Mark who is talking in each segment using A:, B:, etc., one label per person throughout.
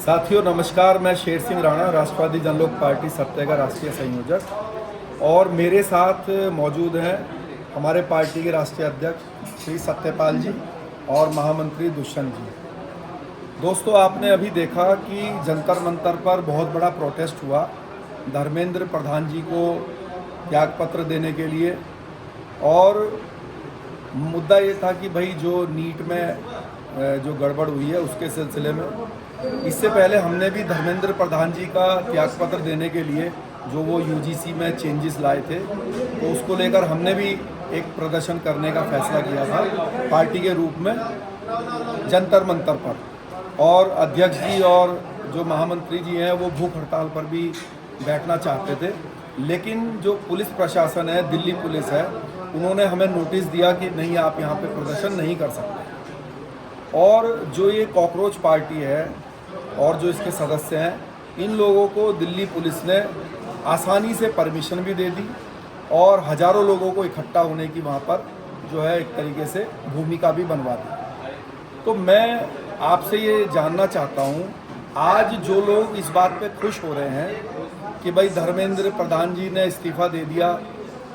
A: साथियों नमस्कार, मैं शेर सिंह राणा, राष्ट्रवादी जनलोक पार्टी सत्या का राष्ट्रीय संयोजक। और मेरे साथ मौजूद हैं हमारे पार्टी के राष्ट्रीय अध्यक्ष श्री सत्यपाल जी और महामंत्री दुष्यंत जी। दोस्तों, आपने अभी देखा कि जंतर मंतर पर बहुत बड़ा प्रोटेस्ट हुआ धर्मेंद्र प्रधान जी को त्यागपत्र देने के लिए। और मुद्दा ये था कि भाई जो नीट में जो गड़बड़ हुई है उसके सिलसिले में, इससे पहले हमने भी धर्मेंद्र प्रधान जी का त्यागपत्र देने के लिए जो वो यूजीसी में चेंजेस लाए थे, तो उसको लेकर हमने भी एक प्रदर्शन करने का फैसला किया था पार्टी के रूप में जंतर मंतर पर। और अध्यक्ष जी और जो महामंत्री जी हैं वो भूख हड़ताल पर भी बैठना चाहते थे, लेकिन जो पुलिस प्रशासन है, दिल्ली पुलिस है, उन्होंने हमें नोटिस दिया कि नहीं, आप यहाँ पे प्रदर्शन नहीं कर सकते। और जो ये कॉकरोच पार्टी है और जो इसके सदस्य हैं, इन लोगों को दिल्ली पुलिस ने आसानी से परमिशन भी दे दी और हज़ारों लोगों को इकट्ठा होने की वहाँ पर जो है एक तरीके से भूमिका भी बनवा दी। तो मैं आपसे ये जानना चाहता हूँ, आज जो लोग इस बात पे खुश हो रहे हैं कि भाई धर्मेंद्र प्रधान जी ने इस्तीफ़ा दे दिया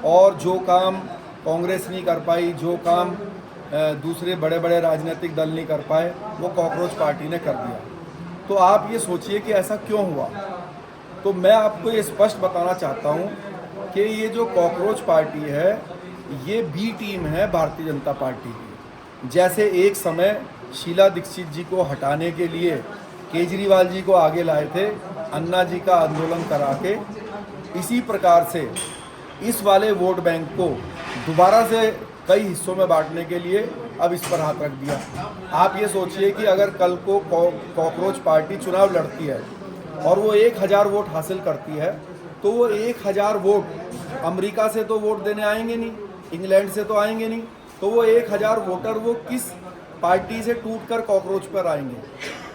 A: और जो काम कांग्रेस नहीं कर पाई, जो काम दूसरे बड़े बड़े राजनीतिक दल नहीं कर पाए, वो कॉकरोच पार्टी ने कर दिया। तो आप ये सोचिए कि ऐसा क्यों हुआ। तो मैं आपको ये स्पष्ट बताना चाहता हूँ कि ये जो कॉकरोच पार्टी है, ये बी टीम है भारतीय जनता पार्टी की। जैसे एक समय शीला दीक्षित जी को हटाने के लिए केजरीवाल जी को आगे लाए थे, अन्ना जी का आंदोलन करा के, इसी प्रकार से इस वाले वोट बैंक को दोबारा से कई हिस्सों में बांटने के लिए अब इस पर हाथ रख दिया। आप ये सोचिए कि अगर कल को कॉकरोच पार्टी चुनाव लड़ती है और वो 1000 वोट हासिल करती है, तो वो 1000 वोट अमेरिका से तो वोट देने आएंगे नहीं, इंग्लैंड से तो आएंगे नहीं, तो वो 1000 वोटर वो किस पार्टी से टूटकर कॉकरोच पर आएंगे?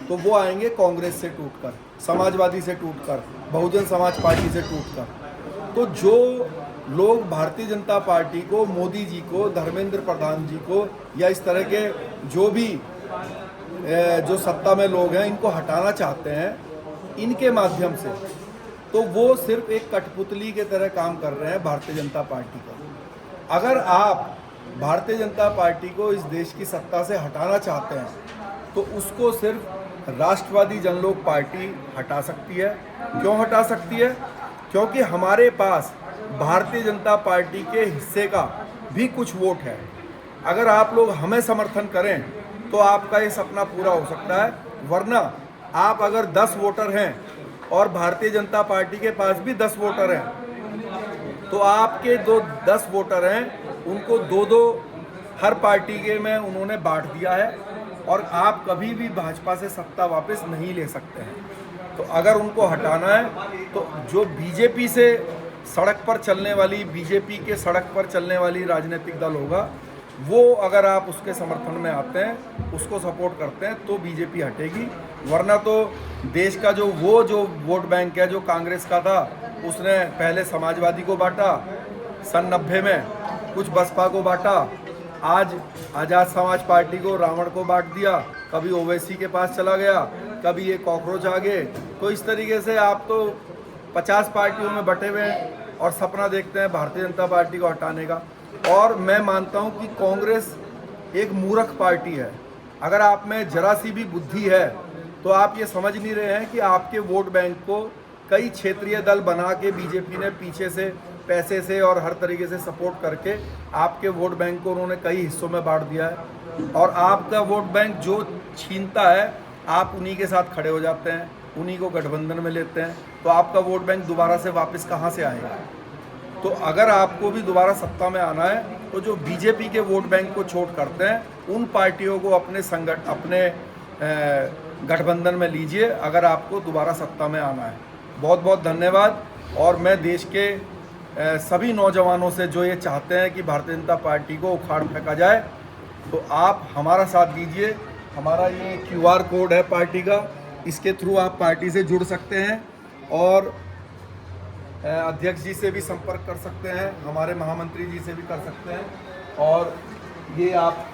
A: तो वो आएंगे कांग्रेस से टूटकर, समाजवादी से टूटकर, बहुजन समाज पार्टी से टूटकर। तो जो लोग भारतीय जनता पार्टी को, मोदी जी को, धर्मेंद्र प्रधान जी को या इस तरह के जो भी जो सत्ता में लोग हैं, इनको हटाना चाहते हैं इनके माध्यम से, तो वो सिर्फ एक कठपुतली के तरह काम कर रहे हैं भारतीय जनता पार्टी का। अगर आप भारतीय जनता पार्टी को इस देश की सत्ता से हटाना चाहते हैं तो उसको सिर्फ राष्ट्रवादी जनलोक पार्टी हटा सकती है। क्यों हटा सकती है? क्योंकि हमारे पास भारतीय जनता पार्टी के हिस्से का भी कुछ वोट है। अगर आप लोग हमें समर्थन करें तो आपका ये सपना पूरा हो सकता है। वरना आप अगर 10 वोटर हैं और भारतीय जनता पार्टी के पास भी 10 वोटर हैं, तो आपके जो 10 वोटर हैं उनको 2-2 हर पार्टी के में उन्होंने बांट दिया है और आप कभी भी भाजपा से सत्ता वापस नहीं ले सकते हैं। तो अगर उनको हटाना है तो जो बीजेपी से सड़क पर चलने वाली, बीजेपी के सड़क पर चलने वाली राजनीतिक दल होगा, वो अगर आप उसके समर्थन में आते हैं, उसको सपोर्ट करते हैं, तो बीजेपी हटेगी। वरना तो देश का जो वोट बैंक है जो कांग्रेस का था, उसने पहले समाजवादी को बांटा सन 90 में, कुछ बसपा को बांटा, आज आज़ाद समाज पार्टी को, रावण को बांट दिया, कभी ओवैसी के पास चला गया, कभी ये कॉकरोच आ गए। तो इस तरीके से आप तो 50 पार्टियों में बटे हुए हैं और सपना देखते हैं भारतीय जनता पार्टी को हटाने का। और मैं मानता हूं कि कांग्रेस एक मूर्ख पार्टी है। अगर आप में जरा सी भी बुद्धि है तो आप ये समझ नहीं रहे हैं कि आपके वोट बैंक को कई क्षेत्रीय दल बना के बीजेपी ने पीछे से पैसे से और हर तरीके से सपोर्ट करके आपके वोट बैंक को उन्होंने कई हिस्सों में बांट दिया है। और आपका वोट बैंक जो छीनता है, आप उन्हीं के साथ खड़े हो जाते हैं, उन्हीं को गठबंधन में लेते हैं। तो आपका वोट बैंक दोबारा से वापस कहाँ से आएगा? तो अगर आपको भी दोबारा सत्ता में आना है तो जो बीजेपी के वोट बैंक को छोड़ करते हैं, उन पार्टियों को अपने गठबंधन में लीजिए अगर आपको दोबारा सत्ता में आना है। बहुत बहुत धन्यवाद। और मैं देश के सभी नौजवानों से जो ये चाहते हैं कि भारतीय जनता पार्टी को उखाड़ फेंका जाए, तो आप हमारा साथ दीजिए। हमारा ये QR कोड है पार्टी का, इसके थ्रू आप पार्टी से जुड़ सकते हैं और अध्यक्ष जी से भी संपर्क कर सकते हैं, हमारे महामंत्री जी से भी कर सकते हैं। और ये आप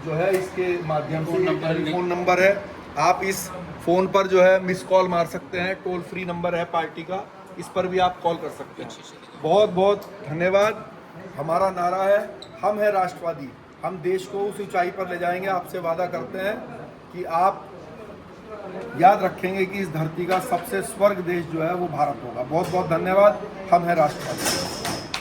A: जो है इसके माध्यम से टेलीफोन नंबर है, आप इस फ़ोन पर जो है मिस कॉल मार सकते हैं, टोल फ्री नंबर है पार्टी का, इस पर भी आप कॉल कर सकते हैं। बहुत बहुत धन्यवाद। हमारा नारा है, हम हैं राष्ट्रवादी, हम देश को उस ऊंचाई पर ले जाएंगे। आपसे वादा करते हैं कि आप याद रखेंगे कि इस धरती का सबसे स्वर्ग देश जो है वो भारत होगा। बहुत बहुत धन्यवाद। हम हैं राष्ट्रवादी।